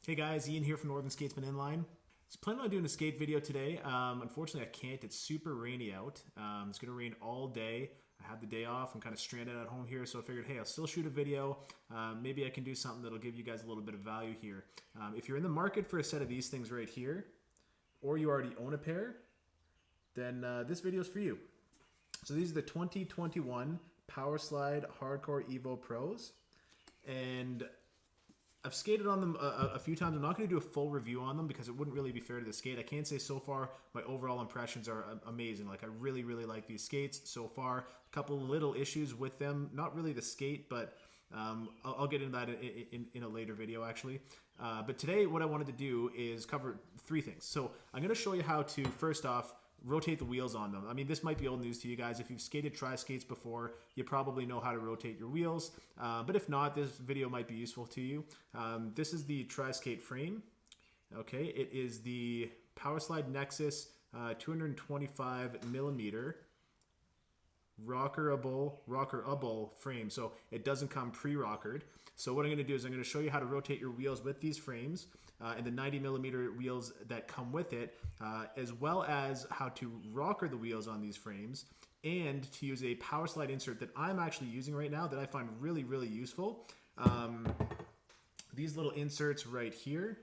Hey guys, Ian here from Northern Skatesman Inline. I was planning on doing a skate video today. Unfortunately, I can't. It's super rainy out. It's going to rain all day. I had the day off. I'm kind of stranded at home here, so I figured, hey, I'll still shoot a video. Maybe I can do something that'll give you guys a little bit of value here. If you're in the market for a set of these things right here, or you already own a pair, then this video is for you. So these are the 2021 Powerslide Hardcore Evo Pros, and I've skated on them a few times. I'm not going to do a full review on them because it wouldn't really be fair to the skate. I can say so far my overall impressions are amazing. Like, I really like these skates so far. A couple little issues with them, not really the skate, but I'll get into that in a later video actually. But today what I wanted to do is cover three things. So I'm going to show you how to, first off, rotate the wheels on them. I mean, this might be old news to you guys. If you've skated tri-skates before, you probably know how to rotate your wheels. But if not, this video might be useful to you. This is the tri-skate frame. Okay, it is the Powerslide Nexus 225 millimeter rockerable frame. So it doesn't come pre-rockered. So what I'm going to do is I'm going to show you how to rotate your wheels with these frames and the 90 millimeter wheels that come with it, as well as how to rocker the wheels on these frames and to use a Powerslide insert that I'm actually using right now that I find really useful. These little inserts right here,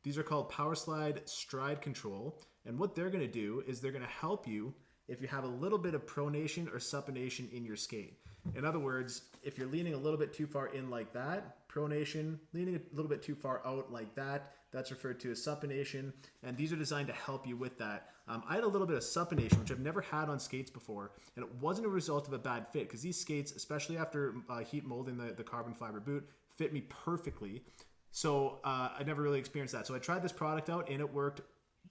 these are called Powerslide Stride Control, and what they're going to do is they're going to help you if you have a little bit of pronation or supination in your skate. In other words, if you're leaning a little bit too far in like that, pronation, leaning a little bit too far out like that, that's referred to as supination, and these are designed to help you with that. I had a little bit of supination, which I've never had on skates before, and it wasn't a result of a bad fit, because these skates, especially after heat molding the carbon fiber boot, fit me perfectly. So I never really experienced that. So I tried this product out, and it worked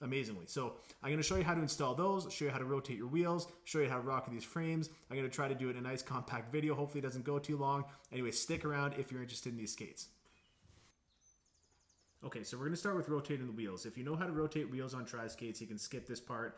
amazingly. So I'm going to show you how to install those, show you how to rotate your wheels, show you how to rock these frames. I'm going to try to do it in a nice compact video. Hopefully it doesn't go too long. Anyway, stick around if you're interested in these skates. Okay, so we're going to start with rotating the wheels. If you know how to rotate wheels on tri-skates, you can skip this part.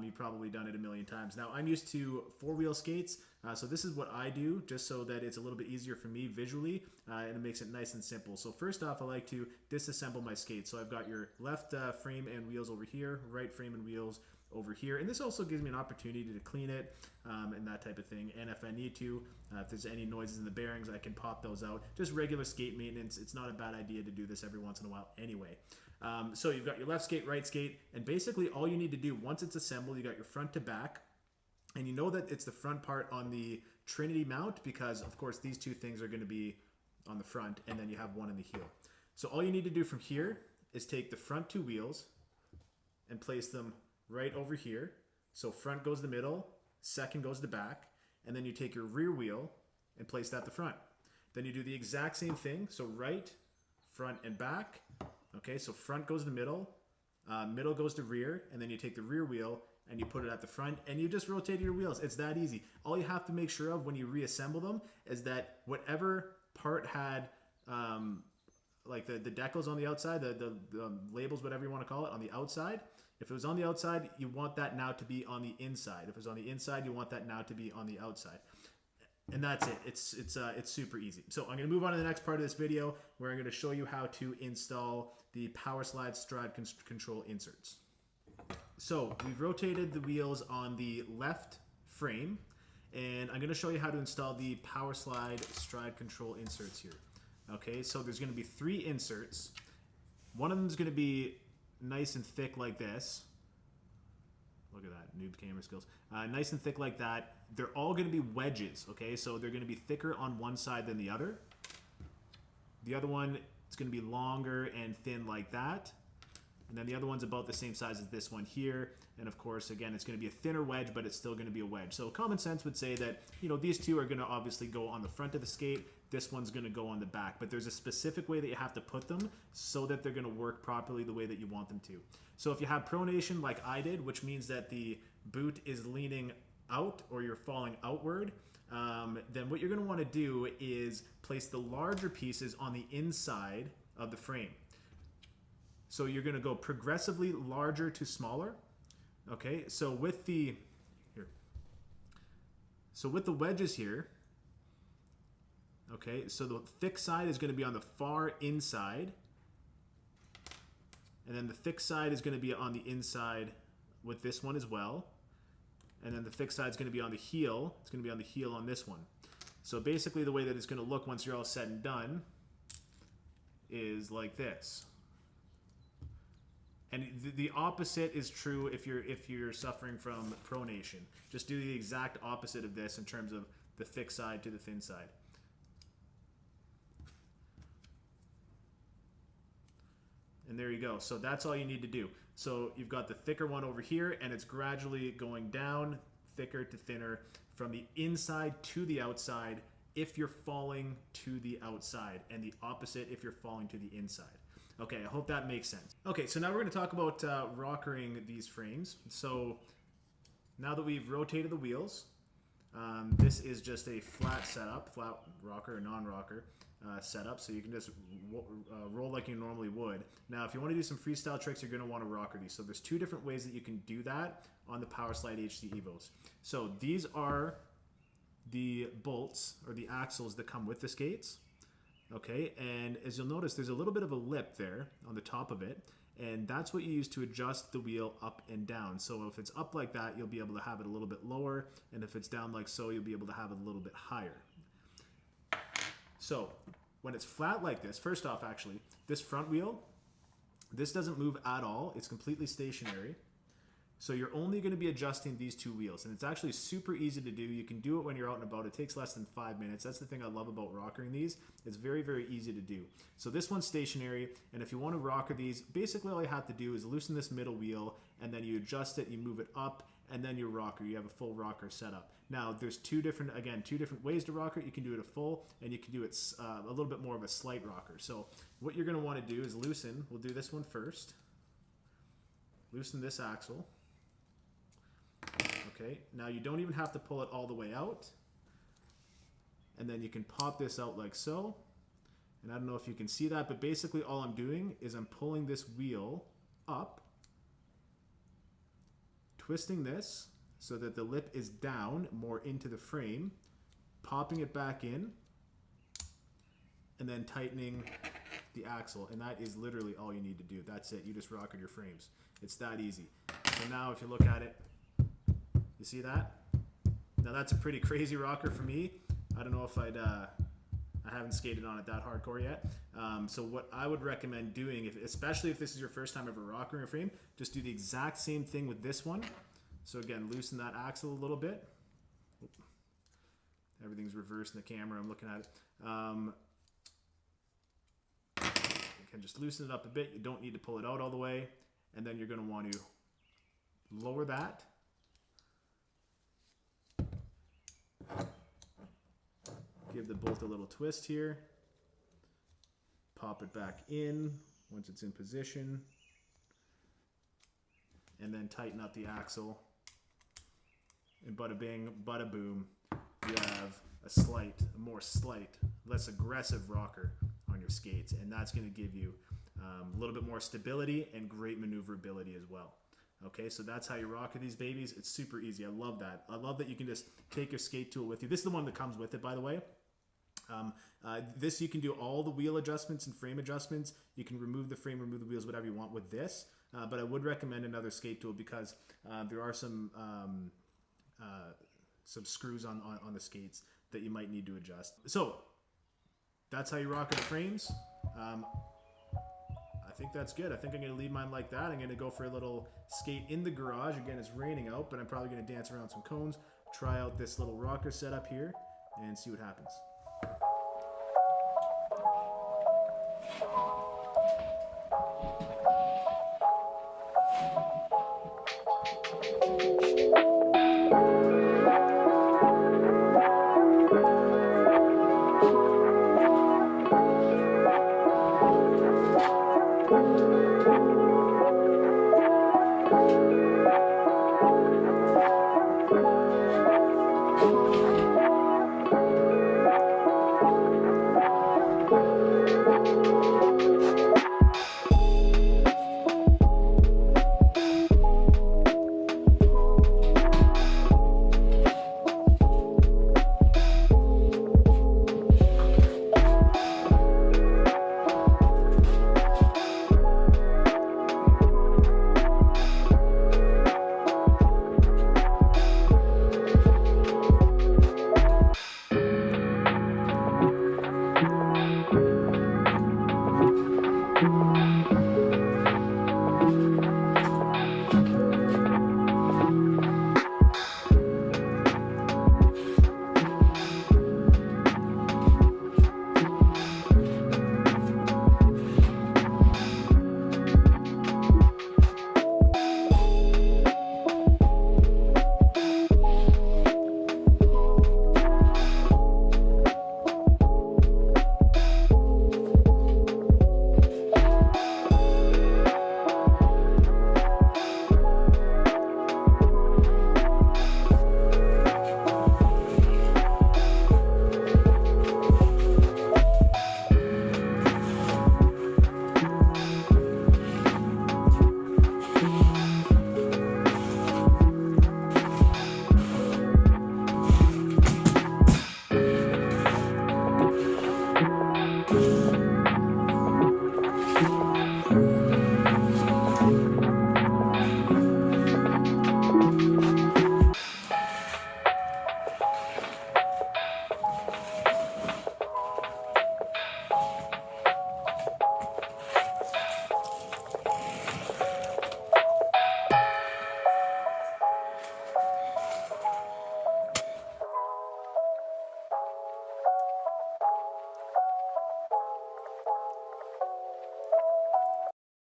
You've probably done it a million times. Now, I'm used to four-wheel skates, so this is what I do, just so that it's a little bit easier for me visually, and it makes it nice and simple. So first off, I like to disassemble my skates. So I've got your left frame and wheels over here, right frame and wheels over here, and this also gives me an opportunity to clean it and that type of thing. And if I need to, if there's any noises in the bearings, I can pop those out. Just regular skate maintenance. It's not a bad idea to do this every once in a while anyway. So you've got your left skate, right skate, and basically all you need to do once it's assembled, you got your front to back, and you know that it's the front part on the Trinity mount because of course these two things are going to be on the front, and then you have one in the heel. So all you need to do from here is take the front two wheels and place them right over here. So front goes the middle, second goes the back, and then you take your rear wheel and place that the front. Then you do the exact same thing. So right, front, and back. Okay, so front goes to middle, middle goes to rear, and then you take the rear wheel and you put it at the front, and you just rotate your wheels. It's that easy. All you have to make sure of when you reassemble them is that whatever part had like the decals on the outside, the labels, whatever you want to call it, on the outside. If it was on the outside, you want that now to be on the inside. If it was on the inside, you want that now to be on the outside. And that's it. It's super easy. So I'm going to move on to the next part of this video where I'm going to show you how to install the Powerslide Stride Control inserts. So we've rotated the wheels on the left frame, and I'm going to show you how to install the Powerslide Stride Control inserts here. Okay, so there's going to be three inserts. One of them is going to be nice and thick like this. Look at that, noob camera skills. Nice and thick like that. They're all going to be wedges, okay? So they're going to be thicker on one side than the other. The other one is going to be longer and thin like that. And then the other one's about the same size as this one here. And of course, again, it's going to be a thinner wedge, but it's still going to be a wedge. So common sense would say that, you know, these two are going to obviously go on the front of the skate. This one's going to go on the back. But there's a specific way that you have to put them so that they're going to work properly the way that you want them to. So if you have pronation like I did, which means that the boot is leaning out or you're falling outward, then what you're going to want to do is place the larger pieces on the inside of the frame. So you're going to go progressively larger to smaller. Okay, so with the wedges here, okay, so the thick side is going to be on the far inside, And then the thick side is going to be on the inside with this one as well. And then the thick side is going to be on the heel. It's going to be on the heel on this one. So basically the way that it's going to look once you're all said and done is like this. And the opposite is true if you're suffering from pronation. Just do the exact opposite of this in terms of the thick side to the thin side. And there you go. So that's all you need to do. So you've got the thicker one over here, and it's gradually going down, thicker to thinner, from the inside to the outside if you're falling to the outside, and the opposite if you're falling to the inside. Okay, I hope that makes sense. Okay, so now we're going to talk about rockering these frames. So now that we've rotated the wheels, this is just a flat setup, flat rocker or non-rocker setup, so you can just roll like you normally would. Now, if you want to do some freestyle tricks, you're going to want to rocker these. So there's two different ways that you can do that on the Powerslide HD Evos. So these are the bolts or the axles that come with the skates. Okay, and as you'll notice, there's a little bit of a lip there on the top of it, and that's what you use to adjust the wheel up and down. So if it's up like that, you'll be able to have it a little bit lower, and if it's down like so, you'll be able to have it a little bit higher. So when it's flat like this, first off, actually, this front wheel, this doesn't move at all. It's completely stationary. So you're only going to be adjusting these two wheels, and it's actually super easy to do. You can do it when you're out and about. It takes less than 5 minutes. That's the thing I love about rockering these. It's very, very easy to do. So this one's stationary, and if you want to rocker these, basically all you have to do is loosen this middle wheel, and then you adjust it, you move it up, and then you rocker. You have a full rocker setup. Now, there's two different ways to rocker it. You can do it a full, and you can do it a little bit more of a slight rocker. So what you're going to want to do is loosen. We'll do this one first. Loosen this axle. Okay, now you don't even have to pull it all the way out. And then you can pop this out like so. And I don't know if you can see that, but basically all I'm doing is I'm pulling this wheel up, twisting this so that the lip is down more into the frame, popping it back in, and then tightening the axle. And that is literally all you need to do. That's it. You just rockered your frames. It's that easy. So now if you look at it, you see that? Now that's a pretty crazy rocker for me. I don't know if I haven't skated on it that hardcore yet. So what I would recommend doing, especially if this is your first time ever rockering a frame, just do the exact same thing with this one. So again, loosen that axle a little bit. Oop. Everything's reversed in the camera. I'm looking at it. You can just loosen it up a bit. You don't need to pull it out all the way. And then you're going to want to lower that. Give the bolt a little twist here. Pop it back in once it's in position. And then tighten up the axle. And bada bing, bada boom, you have a more slight, less aggressive rocker on your skates. And that's going to give you a little bit more stability and great maneuverability as well. Okay, so that's how you rocker these babies. It's super easy. I love that. I love that you can just take your skate tool with you. This is the one that comes with it, by the way. This you can do all the wheel adjustments and frame adjustments. You can remove the frame, remove the wheels, whatever you want with this. But I would recommend another skate tool because there are some screws on the skates that you might need to adjust. So that's how you rocker the frames. I think that's good. I think I'm going to leave mine like that. I'm going to go for a little skate in the garage. Again, it's raining out, but I'm probably going to dance around some cones, try out this little rocker setup here, and see what happens.